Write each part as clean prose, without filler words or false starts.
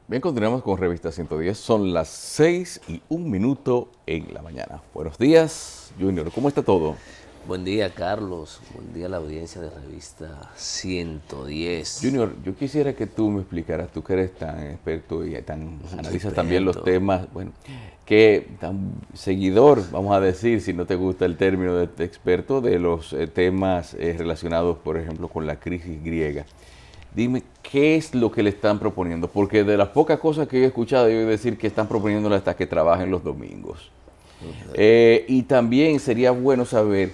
Bien, continuamos con Revista 110. Son las 6:01 en la mañana. Buenos días, Junior. ¿Cómo está todo? Buen día, Carlos. Buen día a la audiencia de Revista 110. Junior, yo quisiera que tú me explicaras, tú que eres tan experto y tan analizas también los Experto. temas, bueno, que tan seguidor, vamos a decir, si no te gusta el término de experto, de los temas relacionados, por ejemplo, con la crisis griega. Dime, ¿qué es lo que le están proponiendo? Porque de las pocas cosas que he escuchado, yo he decir que están proponiéndole hasta que trabajen los domingos. Y también sería bueno saber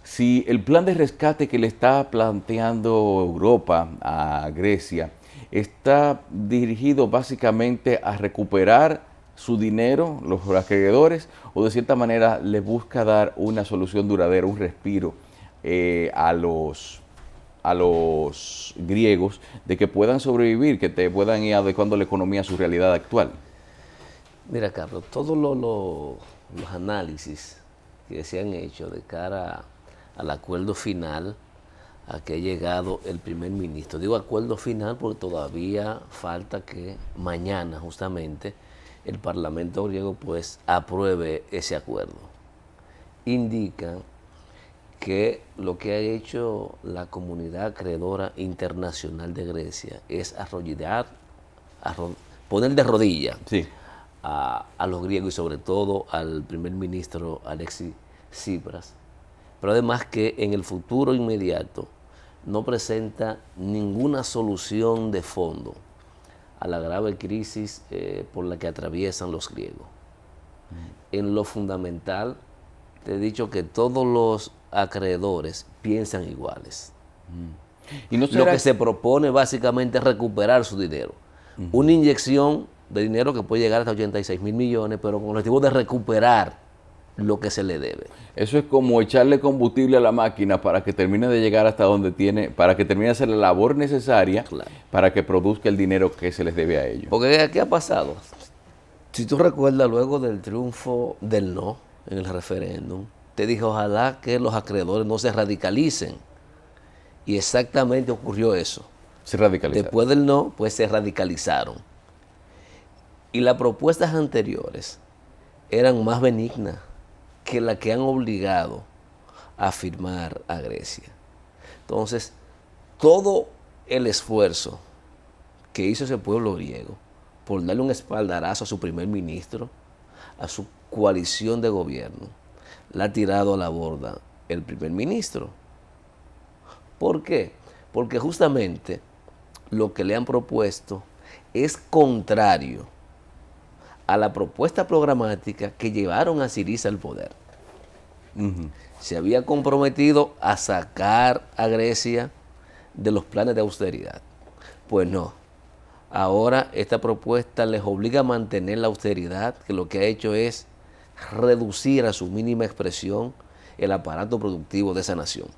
si el plan de rescate que le está planteando Europa a Grecia está dirigido básicamente a recuperar su dinero, los acreedores, o de cierta manera le busca dar una solución duradera, un respiro a los griegos de que puedan sobrevivir, que te puedan ir adecuando la economía a su realidad actual. Mira, Carlos, todos los análisis que se han hecho de cara al acuerdo final a que ha llegado el primer ministro. Digo acuerdo final porque todavía falta que mañana justamente el Parlamento griego pues apruebe ese acuerdo. Indican que lo que ha hecho la comunidad acreedora internacional de Grecia es poner de rodillas Sí. a los griegos y sobre todo al primer ministro Alexis Tsipras, pero además que en el futuro inmediato no presenta ninguna solución de fondo a la grave crisis por la que atraviesan los griegos. En lo fundamental, te he dicho que todos los acreedores piensan iguales. Y no Lo que será, se propone básicamente es recuperar su dinero. Una inyección de dinero que puede llegar hasta 86 mil millones, pero con el objetivo de recuperar lo que se le debe. eso es como echarle combustible a la máquina para que termine de llegar hasta donde tiene, para que termine de hacer la labor necesaria Claro. para que produzca el dinero que se les debe a ellos. Porque ¿qué ha pasado? Si tú recuerdas luego del triunfo del no en el referéndum, te dije ojalá que los acreedores no se radicalicen. Y exactamente ocurrió eso. Se radicalizaron. Después del no, pues se radicalizaron. Y las propuestas anteriores eran más benignas que las que han obligado a firmar a Grecia. Entonces, todo el esfuerzo que hizo ese pueblo griego por darle un espaldarazo a su primer ministro, a su coalición de gobierno, la ha tirado a la borda el primer ministro. ¿Por qué? Porque justamente lo que le han propuesto es contrario a la propuesta programática que llevaron a Syriza al poder. Se había comprometido a sacar a Grecia de los planes de austeridad. Pues no. Ahora esta propuesta les obliga a mantener la austeridad, que lo que ha hecho es reducir a su mínima expresión el aparato productivo de esa nación.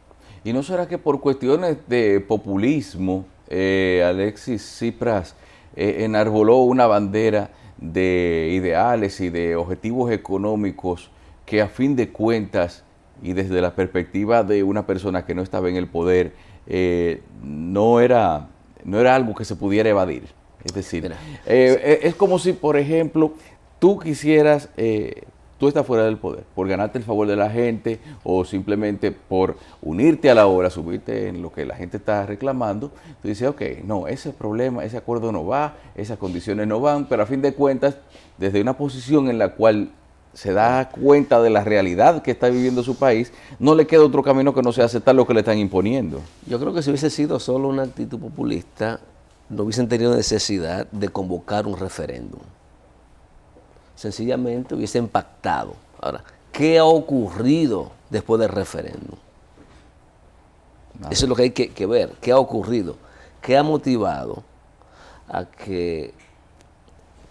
¿Y no será que por cuestiones de populismo, Alexis Tsipras enarboló una bandera de ideales y de objetivos económicos que a fin de cuentas y desde la perspectiva de una persona que no estaba en el poder, no era algo que se pudiera evadir? Es decir, Mira, es como si, por ejemplo, tú quisieras, tú estás fuera del poder, por ganarte el favor de la gente o simplemente por unirte a la obra, subirte en lo que la gente está reclamando, tú dices, ok, no, ese problema, ese acuerdo no va, esas condiciones no van, pero a fin de cuentas, desde una posición en la cual se da cuenta de la realidad que está viviendo su país, no le queda otro camino que no sea aceptar lo que le están imponiendo. yo creo que si hubiese sido solo una actitud populista, no hubiesen tenido necesidad de convocar un referéndum. Sencillamente hubiesen pactado. Ahora, ¿qué ha ocurrido después del referéndum? Nada. Eso es lo que hay que ver. ¿Qué ha ocurrido? ¿Qué ha motivado a que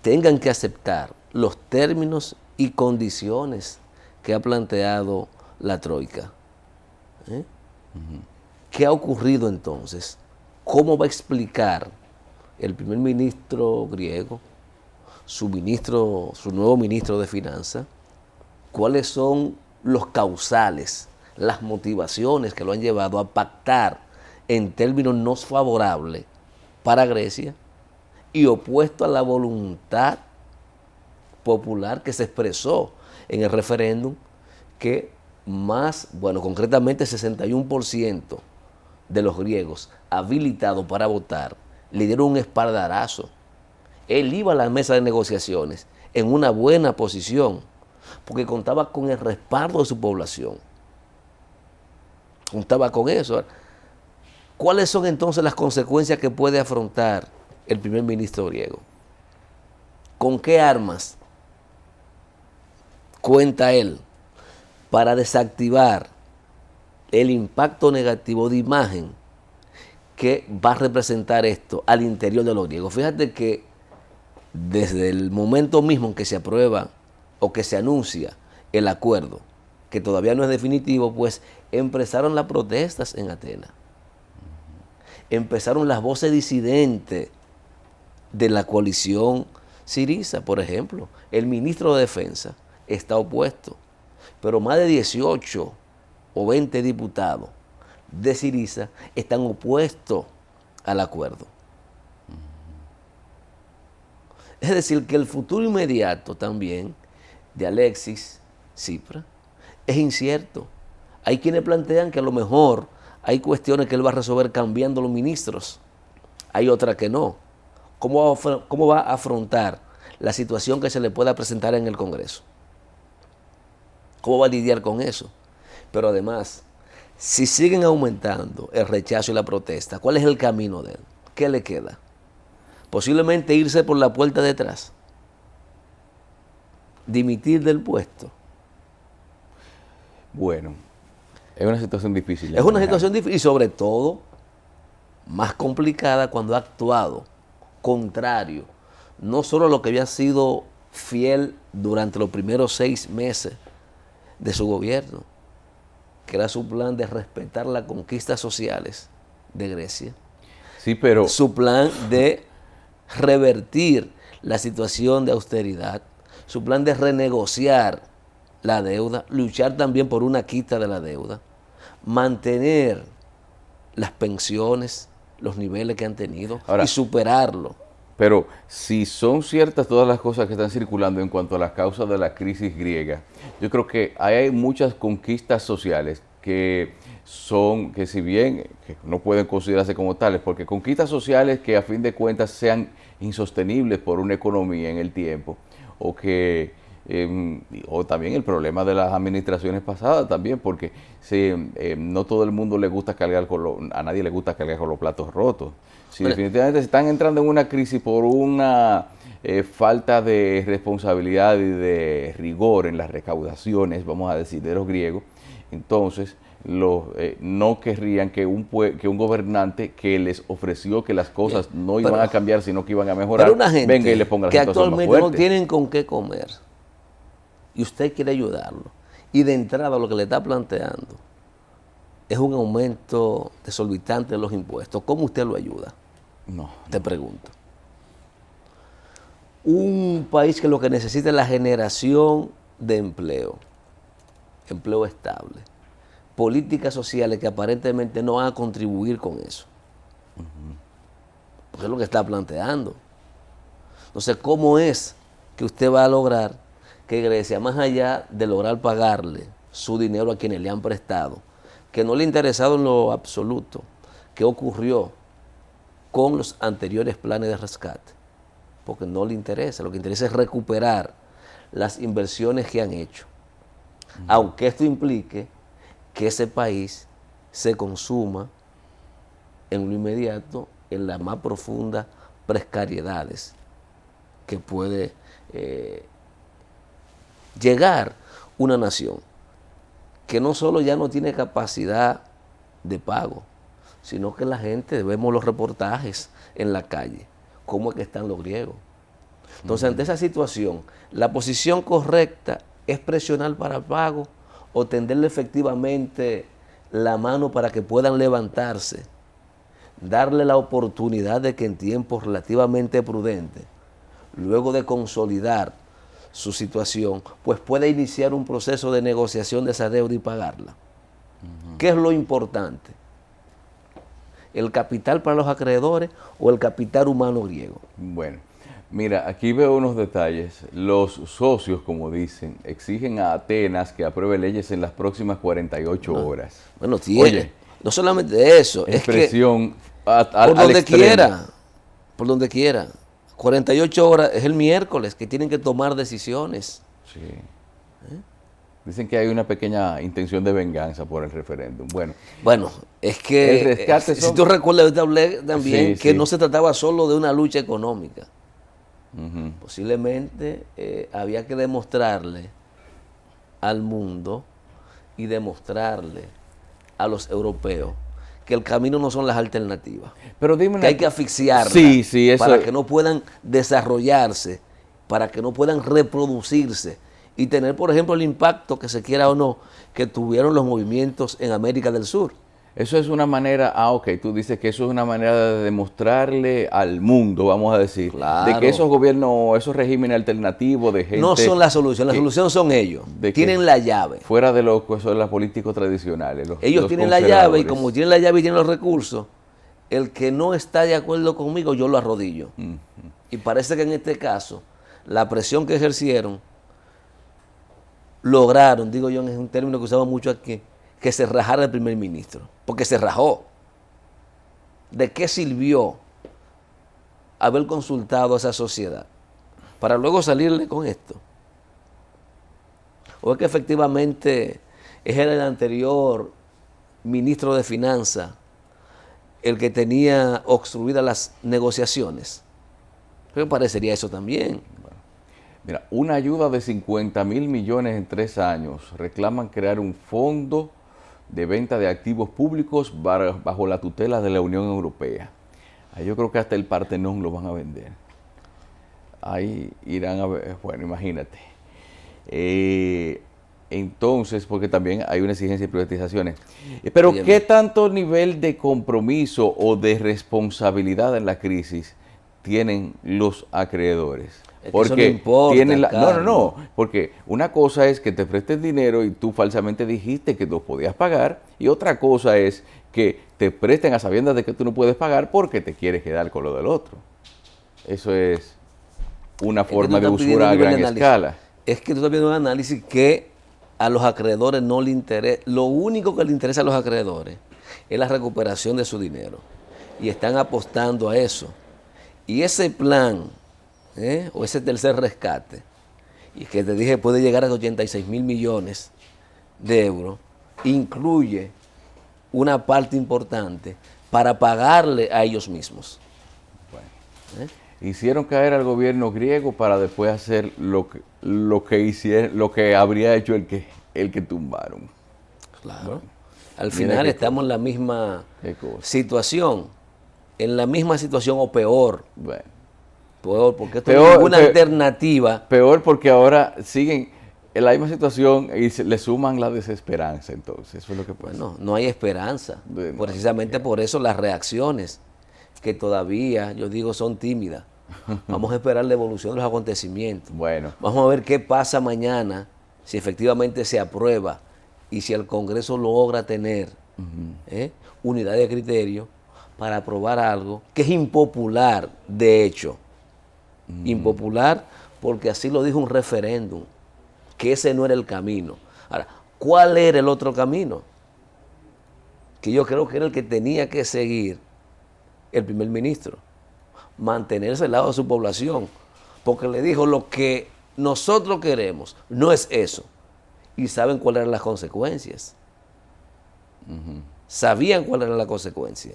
tengan que aceptar los términos y condiciones que ha planteado la Troika? ¿Eh? ¿Qué ha ocurrido entonces? ¿Cómo va a explicar el primer ministro griego, su nuevo ministro de Finanzas, cuáles son los causales, las motivaciones que lo han llevado a pactar en términos no favorables para Grecia y opuesto a la voluntad popular que se expresó en el referéndum, que concretamente 61% de los griegos habilitados para votar le dieron un espaldarazo. Él iba a la mesa de negociaciones en una buena posición, porque contaba con el respaldo de su población. Contaba con eso. ¿Cuáles son entonces las consecuencias que puede afrontar el primer ministro griego? ¿Con qué armas cuenta él para desactivar el impacto negativo de imagen que va a representar esto al interior de los griegos? Fíjate que desde el momento mismo en que se aprueba o que se anuncia el acuerdo, que todavía no es definitivo, pues empezaron las protestas en Atenas. Empezaron las voces disidentes de la coalición Syriza, por ejemplo. El ministro de Defensa está opuesto, pero más de 18 o 20 diputados de Syriza están opuestos al acuerdo. Es decir, que el futuro inmediato también de Alexis Tsipras es incierto. Hay quienes plantean que a lo mejor hay cuestiones que él va a resolver cambiando los ministros. Hay otras que no. ¿Cómo va a afrontar la situación que se le pueda presentar en el Congreso? ¿Cómo va a lidiar con eso? Pero además, si siguen aumentando el rechazo y la protesta, ¿cuál es el camino de él? ¿Qué le queda? Posiblemente irse por la puerta de atrás, dimitir del puesto. Bueno, es una situación difícil. Es una situación difícil y sobre todo más complicada cuando ha actuado contrario, no solo a lo que había sido fiel durante los primeros 6 meses de su gobierno, que era su plan de respetar las conquistas sociales de Grecia. Sí, pero su plan de revertir la situación de austeridad, su plan de renegociar la deuda, luchar también por una quita de la deuda, mantener las pensiones, los niveles que han tenido ahora, y superarlo. Pero si son ciertas todas las cosas que están circulando en cuanto a las causas de la crisis griega, yo creo que hay muchas conquistas sociales que si bien que no pueden considerarse como tales, porque conquistas sociales que a fin de cuentas sean insostenibles por una economía en el tiempo, o también el problema de las administraciones pasadas también, porque no todo el mundo le gusta cargar a nadie le gusta cargar con los platos rotos. Si definitivamente se están entrando en una crisis por una falta de responsabilidad y de rigor en las recaudaciones, vamos a decir, de los griegos, entonces no querrían que un gobernante que les ofreció que las cosas no iban a cambiar, sino que iban a mejorar, venga y le ponga la que situación más actualmente fuerte. no tienen con qué comer y usted quiere ayudarlo, y de entrada lo que le está planteando es un aumento desorbitante de los impuestos, ¿cómo usted lo ayuda? No. Te pregunto. Un país que lo que necesita es la generación de empleo estable, políticas sociales que aparentemente no van a contribuir con eso. Porque es lo que está planteando. Entonces, ¿cómo es que usted va a lograr que Grecia, más allá de lograr pagarle su dinero a quienes le han prestado, que no le ha interesado en lo absoluto qué ocurrió con los anteriores planes de rescate? Porque no le interesa, lo que interesa es recuperar las inversiones que han hecho. Aunque esto implique que ese país se consuma en lo inmediato en las más profundas precariedades que puede llegar una nación que no solo ya no tiene capacidad de pago, sino que la gente, vemos los reportajes en la calle, cómo es que están los griegos. Entonces, ante esa situación, la posición correcta es presionar para el pago o tenderle efectivamente la mano para que puedan levantarse, darle la oportunidad de que en tiempos relativamente prudentes, luego de consolidar su situación, pues pueda iniciar un proceso de negociación de esa deuda y pagarla. ¿Qué es lo importante? ¿El capital para los acreedores o el capital humano griego? Bueno, mira, aquí veo unos detalles. Los socios, como dicen, exigen a Atenas que apruebe leyes en las próximas 48 horas. Bueno, tiene. Oye, No solamente eso, es que expresión por al donde extremo. quiera, por donde quiera. 48 horas es el miércoles que tienen que tomar decisiones. Sí. Dicen que hay una pequeña intención de venganza por el referéndum. Bueno, Bueno, es que el rescate si son... tú recuerdas, yo te hablé también Sí, que sí. no se trataba solo de una lucha económica. Ujú. Posiblemente había que demostrarle al mundo y demostrarle a los europeos que el camino no son las alternativas, Pero dime que una... hay que asfixiarlas Sí, sí, eso... para que no puedan desarrollarse, para que no puedan reproducirse y tener, por ejemplo, el impacto que se quiera o no que tuvieron los movimientos en América del Sur. Eso es una manera, ok, tú dices que eso es una manera de demostrarle al mundo, vamos a decir, de Claro. que esos gobiernos, esos regímenes alternativos de gente... No son la solución son ellos. de que- Tienen la llave. fuera de los que son los políticos tradicionales. Ellos los tienen la llave y conservadores. como tienen la llave y tienen los recursos, el que no está de acuerdo conmigo, yo lo arrodillo. Y parece que en este caso, la presión que ejercieron, lograron, digo yo, es un término que usaba mucho aquí, que se rajara el primer ministro. Porque se rajó. ¿De qué sirvió haber consultado a esa sociedad? Para luego salirle con esto. ¿O es que efectivamente es el anterior ministro de Finanzas el que tenía obstruidas las negociaciones? Me parecería eso también. Mira, una ayuda de 50.000 millones en 3 años. Reclaman crear un fondo de venta de activos públicos bajo la tutela de la Unión Europea. Ahí yo creo que hasta el Partenón lo van a vender. Ahí irán a ver, bueno, imagínate. Entonces, porque también hay una exigencia de privatizaciones. Pero Óyeme. ¿qué tanto nivel de compromiso o de responsabilidad en la crisis tienen los acreedores? Es que eso no importa, tienen no, Carlos. porque una cosa es que te prestes dinero y tú falsamente dijiste que tú podías pagar, y otra cosa es que te presten a sabiendas de que tú no puedes pagar porque te quieres quedar con lo del otro. Eso es una Es que forma tú de estás pidiendo usura a un nivel gran de análisis. escala. Es que tú estás viendo un análisis que a los acreedores no le interesa. Lo único que le interesa a los acreedores es la recuperación de su dinero. Y están apostando a eso. Y ese plan, o ese tercer rescate, y que te dije puede llegar a 86.000 millones de euros, incluye una parte importante para pagarle a ellos mismos. Hicieron caer al gobierno griego para después hacer lo que habría hecho el que tumbaron. Claro. Al mira final qué estamos en la misma Qué cosa. situación, o peor. Bueno, Porque esto Peor, no es ninguna pe- alternativa. peor porque ahora siguen en la misma situación y le suman la desesperanza, entonces, eso es lo que pasa. Bueno, no hay esperanza. Bueno, Precisamente por eso las reacciones, que todavía, yo digo, son tímidas. Vamos a esperar la evolución de los acontecimientos. Bueno, Vamos a ver qué pasa mañana, si efectivamente se aprueba y si el Congreso logra tener unidad de criterio para aprobar algo que es impopular, de hecho. Impopular porque así lo dijo un referéndum, que ese no era el camino. Ahora, ¿cuál era el otro camino? Que yo creo que era el que tenía que seguir el primer ministro. Mantenerse al lado de su población. Porque le dijo, lo que nosotros queremos no es eso. Y saben cuáles eran las consecuencias. Sabían cuál era la consecuencia.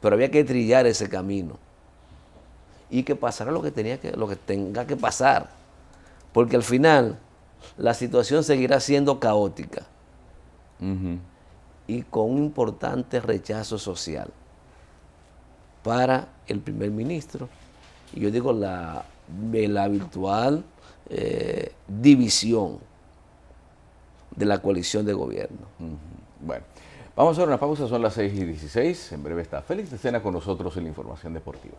Pero había que trillar ese camino. Y que pasara lo que tenga que pasar. Porque al final la situación seguirá siendo caótica y con un importante rechazo social para el primer ministro. Y yo digo la virtual división de la coalición de gobierno. bueno. Vamos a hacer una pausa, son las 6:16. En breve está Félix de Sena con nosotros en la información deportiva.